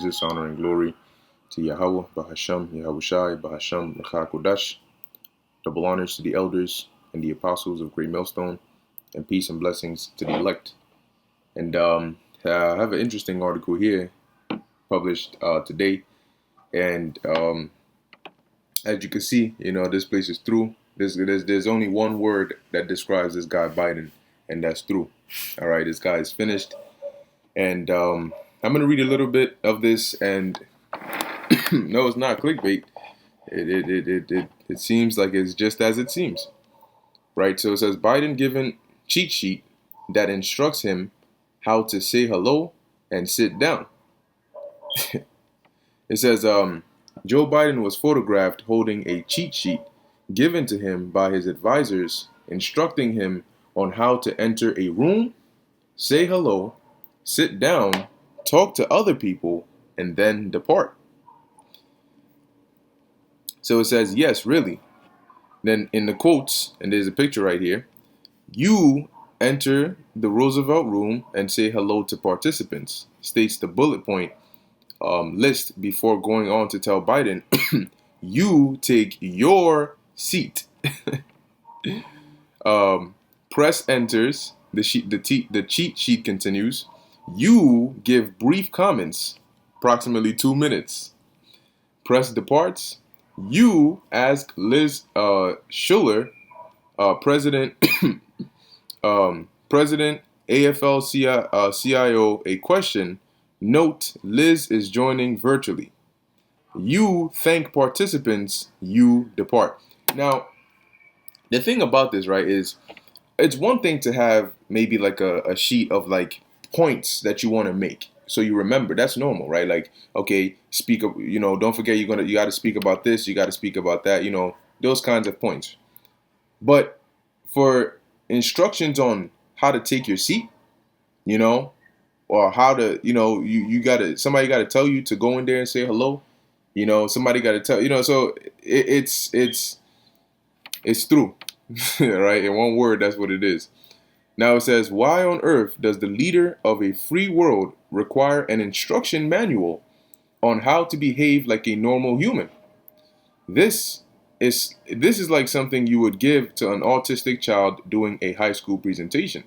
Praises, honor, and glory to Yahweh, Bahasham, Yahushai, Bahasham, Kodash. Double honors to the elders and the apostles of Great Millstone, and peace and blessings to the elect. And I have an interesting article here published today. And as you can see, this place is through. There's only one word that describes this guy Biden, and that's through. All right, this guy is finished. And I'm going to read a little bit of this, and no, it's not clickbait. It seems like it's just as it seems, right? So it says Biden given cheat sheet that instructs him how to say hello and sit down. It says Joe Biden was photographed holding a cheat sheet given to him by his advisors, instructing him on how to enter a room, say hello, sit down, talk to other people, and then depart. So it says, yes, really. Then in the quotes, and there's a picture right here, you enter the Roosevelt room and say hello to participants, states the bullet point list before going on to tell Biden, you take your seat. Press enters, the cheat sheet continues. You give brief comments, approximately 2 minutes. Press departs. You ask Liz Schuller, President President AFL-CIO, a question. Note, Liz is joining virtually. You thank participants. You depart. Now, the thing about this, right, is it's one thing to have maybe like a sheet of like points that you want to make. So you remember, that's normal, right? Like, okay, speak up, don't forget you got to speak about this, you got to speak about that, those kinds of points. But for instructions on how to take your seat, or how to, somebody got to tell you to go in there and say hello, somebody got to tell, so it's through, right? In one word, that's what it is. Now it says, why on earth does the leader of a free world require an instruction manual on how to behave like a normal human? This is like something you would give to an autistic child doing a high school presentation.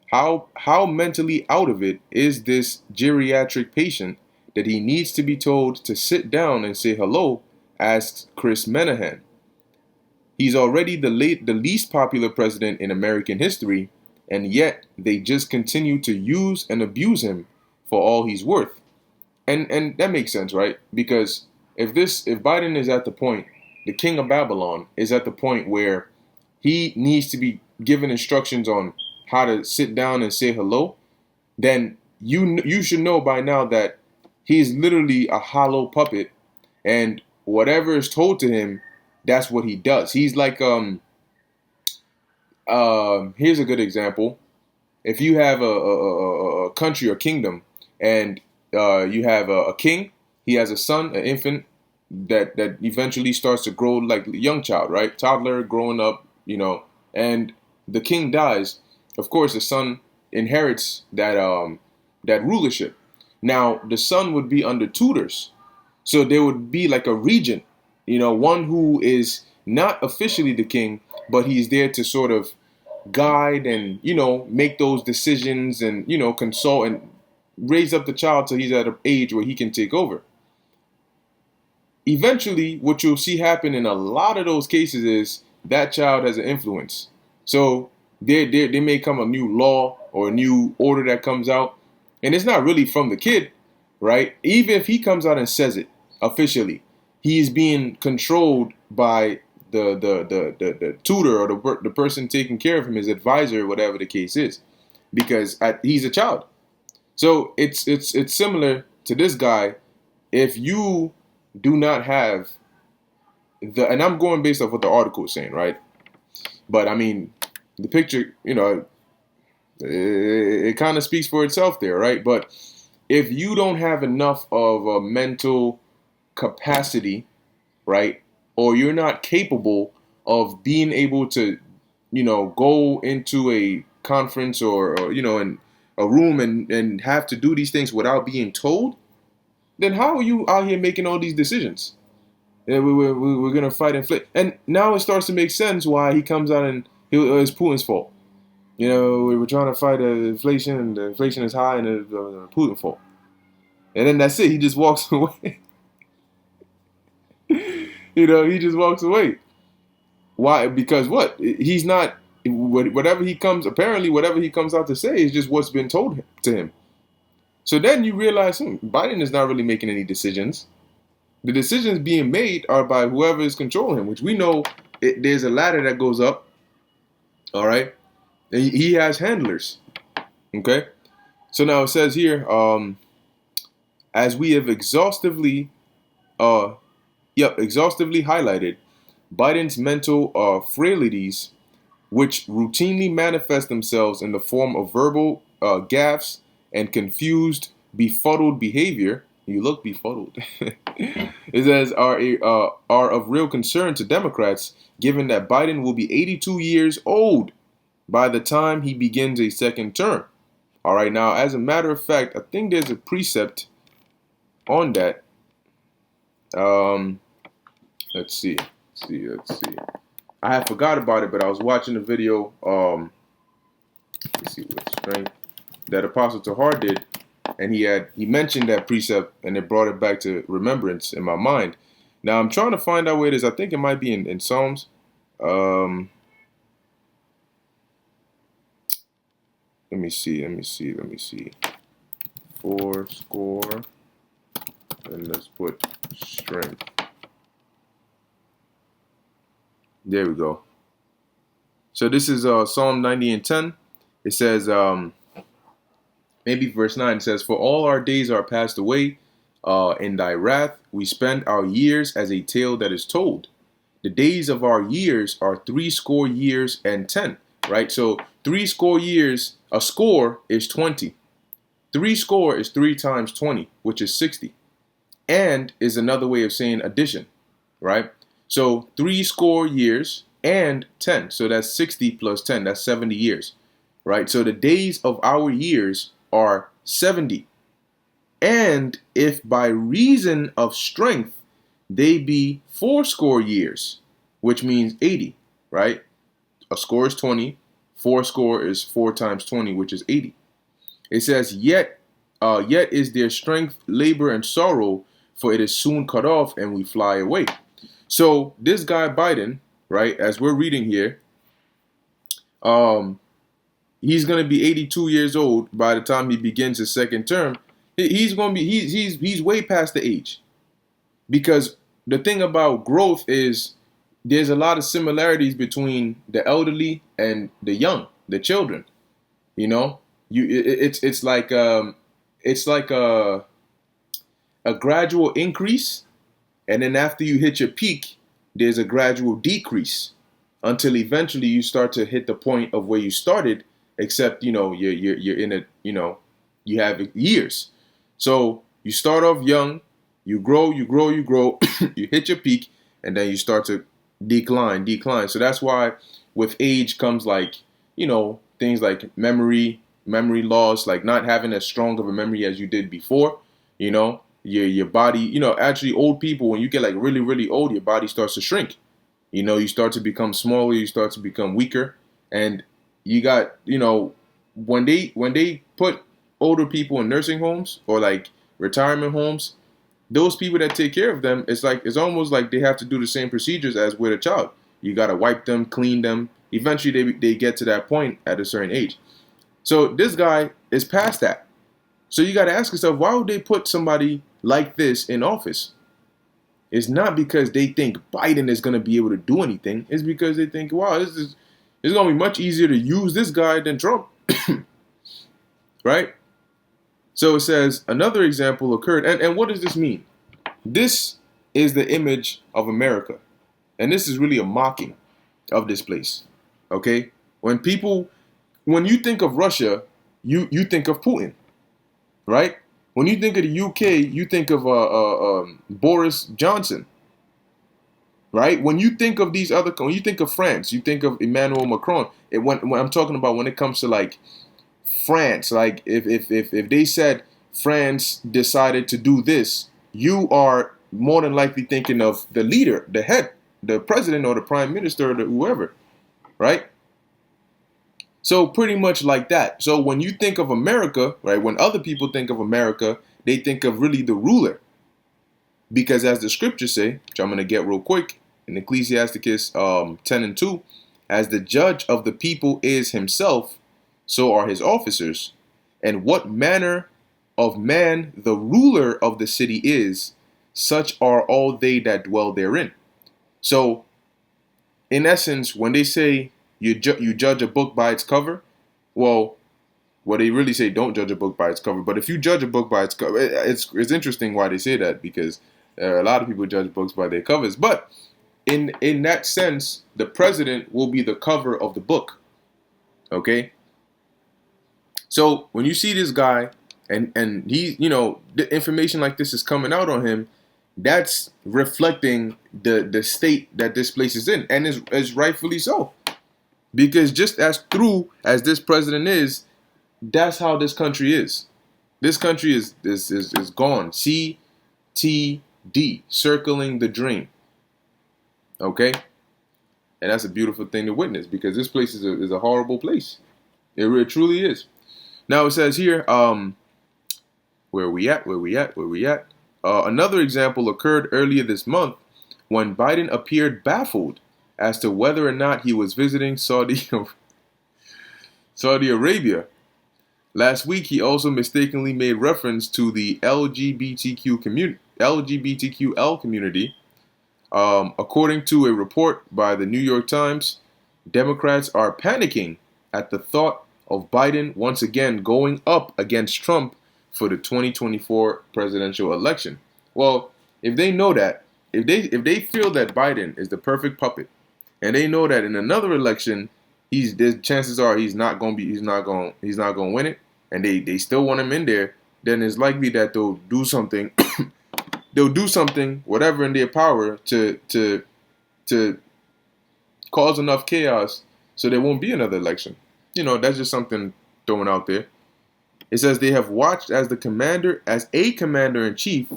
How mentally out of it is this geriatric patient that he needs to be told to sit down and say hello? Asks Chris Menahan. He's already the least popular president in American history, and yet they just continue to use and abuse him for all he's worth. And that makes sense, right? Because if Biden is at the point, the king of Babylon is at the point where he needs to be given instructions on how to sit down and say hello, then you should know by now that he's literally a hollow puppet, and whatever is told to him, that's what he does. He's like here's a good example. If you have a country or kingdom, and you have a king, he has a son, an infant that eventually starts to grow like a young child, right? Toddler growing up, and the king dies. Of course, the son inherits that rulership. Now, the son would be under tutors, so there would be like a regent, one who is not officially the king, but he's there to sort of guide and make those decisions and consult and raise up the child till he's at an age where he can take over. Eventually, what you'll see happen in a lot of those cases is that child has an influence. So there may come a new law or a new order that comes out, and it's not really from the kid, right? Even if he comes out and says it officially, he's being controlled by the tutor or the person taking care of him, his advisor, whatever the case is, because he's a child. So it's similar to this guy. If you do not have and I'm going based off what the article is saying, right? But I mean, the picture, it kind of speaks for itself there, right? But if you don't have enough of a mental capacity, right, or you're not capable of being able to, go into a conference or in a room and have to do these things without being told, then how are you out here making all these decisions? Yeah, we're gonna fight inflation, and now it starts to make sense why he comes out and it's Putin's fault. We're trying to fight inflation, and the inflation is high, and it's Putin's fault. And then that's it. He just walks away. He just walks away. Why? Because what? He's not. Whatever he comes. Apparently, whatever he comes out to say is just what's been told to him. So then you realize, Biden is not really making any decisions. The decisions being made are by whoever is controlling him, which we know there's a ladder that goes up. All right, and he has handlers. Okay, so now it says here, as we have exhaustively highlighted, Biden's mental frailties, which routinely manifest themselves in the form of verbal gaffes and confused, befuddled behavior. You look befuddled. It says are of real concern to Democrats, given that Biden will be 82 years old by the time he begins a second term. All right, now, as a matter of fact, I think there's a precept on that. Let's see. I had forgot about it, but I was watching a video. Let's see what strength that Apostle Tahar did, and he mentioned that precept, and it brought it back to remembrance in my mind. Now I'm trying to find out where it is. I think it might be in Psalms. Let me see. 4 and let's put strength. There we go. So this is Psalm 90 and 10. It says, maybe verse 9, it says, "For all our days are passed away. In thy wrath we spend our years as a tale that is told. The days of our years are 80 years and 10." Right? So 80 years, a score is 20. 80 is 3 times 20, which is 60. And is another way of saying addition. Right? So 80 years and 10. So that's 60 plus 10. That's 70 years. Right? So the days of our years are 70. And if by reason of strength they be 80 years, which means 80, right? A score is 20. 80 is 4 times 20, which is 80. It says, yet is their strength, labor, and sorrow, for it is soon cut off, and we fly away. So this guy Biden, right, as we're reading here, he's going to be 82 years old by the time he begins his second term. He's way past the age, because the thing about growth is there's a lot of similarities between the elderly and the young, the children. It's like a gradual increase, and then after you hit your peak, there's a gradual decrease until eventually you start to hit the point of where you started. Except you're in a you have years. So you start off young, you grow, you hit your peak, and then you start to decline. So that's why with age comes things like memory loss, like not having as strong of a memory as you did before. Your body, actually old people, when you get really, really old, your body starts to shrink. You start to become smaller, you start to become weaker, and you got, when they put older people in nursing homes or retirement homes, those people that take care of them, it's almost like they have to do the same procedures as with a child. You got to wipe them, clean them. Eventually they get to that point at a certain age. So this guy is past that. So you got to ask yourself, why would they put somebody like this in office? It's not because they think Biden is going to be able to do anything. It's because they think, wow, it's going to be much easier to use this guy than Trump. Right? So it says, another example occurred. And what does this mean? This is the image of America. And this is really a mocking of this place. Okay? When you think of Russia, you think of Putin. Right? When you think of the UK, you think of Boris Johnson. Right? When you think of when you think of France, you think of Emmanuel Macron. When I'm talking about when it comes to France, if they said France decided to do this, you are more than likely thinking of the leader, the head, the president or the prime minister or whoever, right? So pretty much like that. So when you think of America, right, when other people think of America, they think of really the ruler. Because as the scriptures say, which I'm going to get real quick, in Ecclesiasticus 10:2, as the judge of the people is himself, so are his officers. And what manner of man the ruler of the city is, such are all they that dwell therein. So, in essence, when they say you judge a book by its cover, well, they really say don't judge a book by its cover. But if you judge a book by its cover, it's interesting why they say that, because a lot of people judge books by their covers. But in that sense, the president will be the cover of the book. Okay. So when you see this guy and he, the information like this is coming out on him, that's reflecting the state that this place is in, and is rightfully so. Because just as true as this president is, that's how this country is. This country is gone. CTD, circling the drain. Okay? And that's a beautiful thing to witness, because this place is a horrible place. It truly is. Now it says here, where we at? Another example occurred earlier this month when Biden appeared baffled as to whether or not he was visiting Saudi Arabia. Last week, he also mistakenly made reference to the LGBTQL community. According to a report by the New York Times, Democrats are panicking at the thought of Biden once again going up against Trump for the 2024 presidential election. Well, if they know that, if they feel that Biden is the perfect puppet, and they know that in another election, chances are he's not going to win it, and they still want him in there, then it's likely that they'll do something. They'll do something, whatever in their power, to cause enough chaos so there won't be another election. That's just something thrown out there. It says they have watched as a commander-in-chief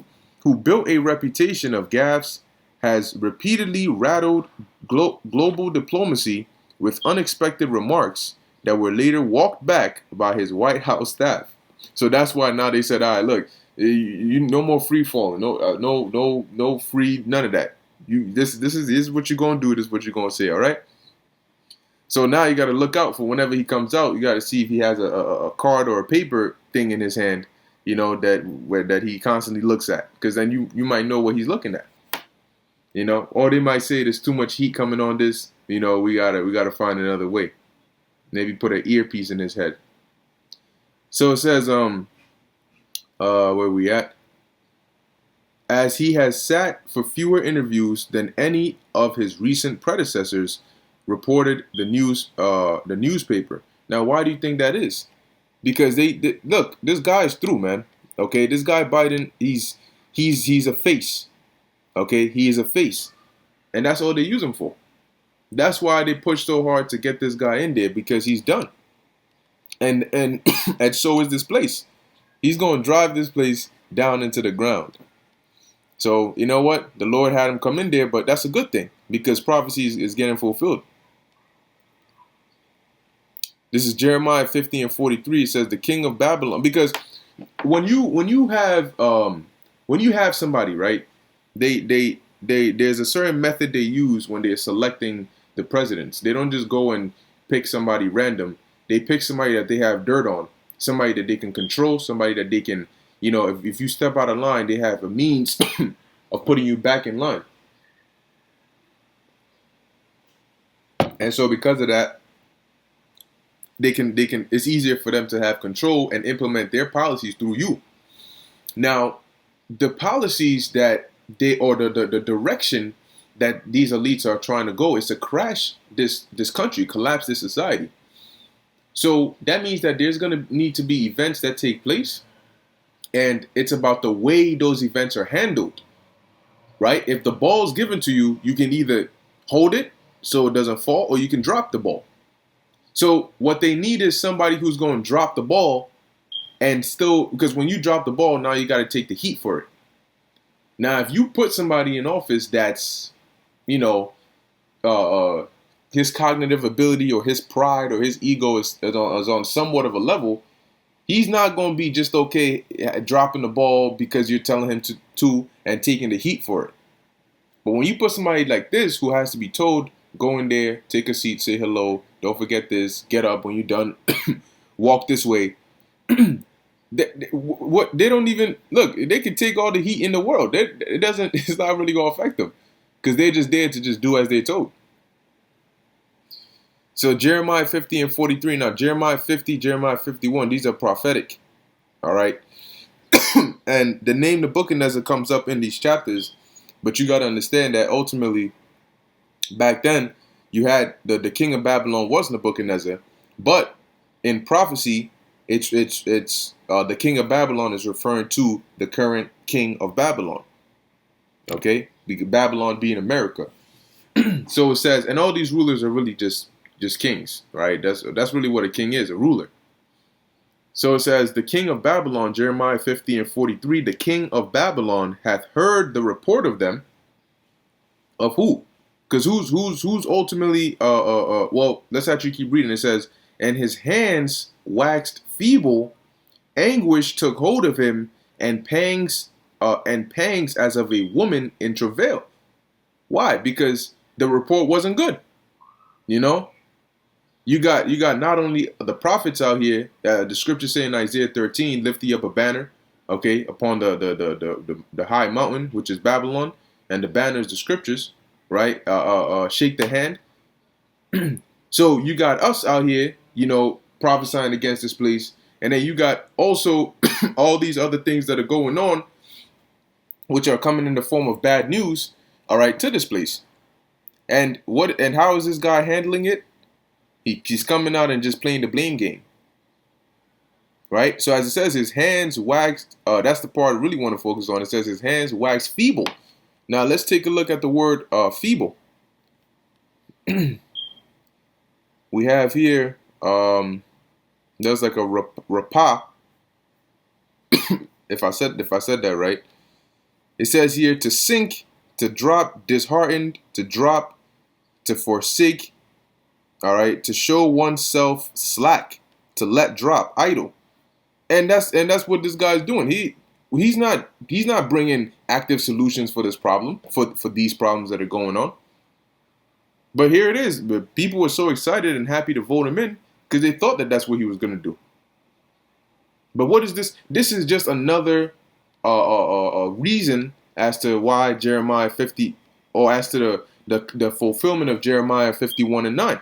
who built a reputation of gaffes has repeatedly rattled global diplomacy with unexpected remarks that were later walked back by his White House staff. So that's why now they said, all right, look, you no more free falling, no free, none of that. This is what you're gonna do. This is what you're gonna say. All right. So now you got to look out for whenever he comes out. You got to see if he has a card or a paper thing in his hand, that he constantly looks at, because then you might know what he's looking at. Or they might say there's too much heat coming on this. We gotta find another way. Maybe put an earpiece in his head. So it says, where we at? As he has sat for fewer interviews than any of his recent predecessors, reported the newspaper. Now, why do you think that is? Because they look, this guy is through, man. Okay, this guy Biden, he's a face. Okay, he is a face, and that's all they use him for. That's why they push so hard to get this guy in there, because he's done. And and so is this place. He's going to drive this place down into the ground. So you know what? The Lord had him come in there, but that's a good thing, because prophecy is getting fulfilled. This is Jeremiah 50:43. It says the king of Babylon. Because when you have somebody, right? There's a certain method they use when they're selecting the presidents. They don't just go and pick somebody random. They pick somebody that they have dirt on, somebody that they can control, somebody that they can, if you step out of line, they have a means of putting you back in line. And so because of that, they can it's easier for them to have control and implement their policies through you. Now, the policies that the direction that these elites are trying to go is to crash this country, collapse this society. So that means that there's going to need to be events that take place, and it's about the way those events are handled, right? If the ball is given to you, you can either hold it so it doesn't fall, or you can drop the ball. So what they need is somebody who's going to drop the ball and still, because when you drop the ball, now you got to take the heat for it. Now, if you put somebody in office that's, you know, his cognitive ability or his pride or his ego is on somewhat of a level, he's not going to be just okay dropping the ball because you're telling him to and taking the heat for it. But when you put somebody like this who has to be told, go in there, take a seat, say hello, don't forget this, get up when you're done, walk this way. They don't even look. They can take all the heat in the world. It doesn't. It's not really gonna affect them because they're just there to just do as they're told. So Jeremiah 50 and 43. Now Jeremiah 50, Jeremiah 51. These are prophetic. All right. And the name Nebuchadnezzar comes up in these chapters, but you got to understand that ultimately, back then, you had the king of Babylon was Nebuchadnezzar, but in prophecy, it's the king of Babylon is referring to the current king of Babylon. Okay, Babylon being America. So it says, and all these rulers are really just kings, right? That's really what a king is, a ruler. So it says, the king of Babylon, Jeremiah 50 and 43, the king of Babylon hath heard the report of them. Of who? Because who's ultimately well, let's actually keep reading. It says, and his hands waxed feeble, anguish took hold of him, and pangs as of a woman in travail. Why? Because the report wasn't good. You know, you got not only the prophets out here. The scriptures say in Isaiah 13, lift ye up a banner, okay, upon the high mountain, which is Babylon, and the banner is the scriptures, right? Shake the hand. So you got us out here, you know, prophesying against this place, and then you got also all these other things that are going on, which are coming in the form of bad news, all right, to this place. And how is this guy handling it? He's coming out and just playing the blame game, right? So as it says, his hands waxed. That's the part I really want to focus on. It says his hands waxed feeble. Now let's take a look at the word feeble. We have here, there's like a rapa. if I said that right, it says here to sink, to drop, disheartened, to drop, to forsake. All right, to show oneself slack, to let drop, idle, and that's what this guy's doing. He's not bringing active solutions for this problem, for these problems that are going on. But here it is. But people were so excited and happy to vote him in because they thought that that's what he was going to do. But what is this? This is just another reason as to why Jeremiah 50, or as to the fulfillment of Jeremiah 51 and 9.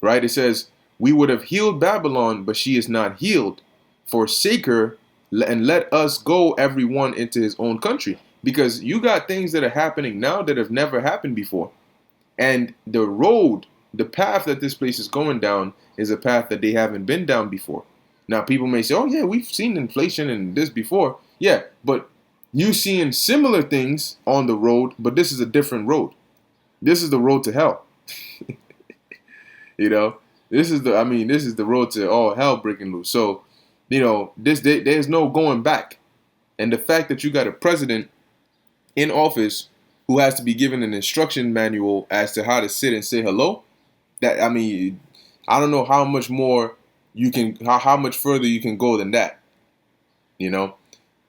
Right? It says, we would have healed Babylon, but she is not healed. Forsake her and let us go everyone into his own country. Because you got things that are happening now that have never happened before. And the path that this place is going down is a path that they haven't been down before. Now people may say, oh yeah, we've seen inflation and this before. Yeah, but you seeing similar things on the road, but this is a different road. This is the road to hell. You know, this is the road to all hell breaking loose. So, you know, there's no going back. And the fact that you got a president in office who has to be given an instruction manual as to how to sit and say hello, I don't know how much more how much further you can go than that. You know,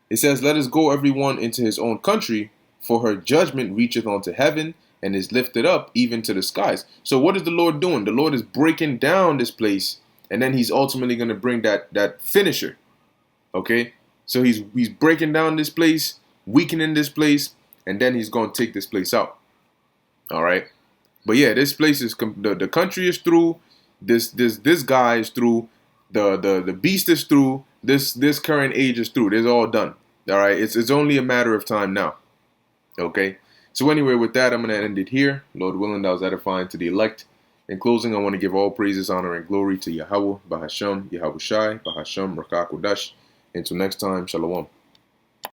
it says, let us go everyone into his own country, for her judgment reacheth unto heaven, and is lifted up even to the skies. So what is the Lord doing? The Lord is breaking down this place, and then he's ultimately going to bring that finisher. Okay? So he's breaking down this place, weakening this place, and then he's going to take this place out. All right? But yeah, this place is the country is through, this guy is through, the beast is through, this current age is through. It's all done. All right? It's only a matter of time now. Okay? So anyway, with that, I'm going to end it here. Lord willing, that was edifying to the elect. In closing, I want to give all praises, honor, and glory to Yahweh, Bahasham, Yahweh Shai, Bahasham, Rakakodash. Until next time, Shalom.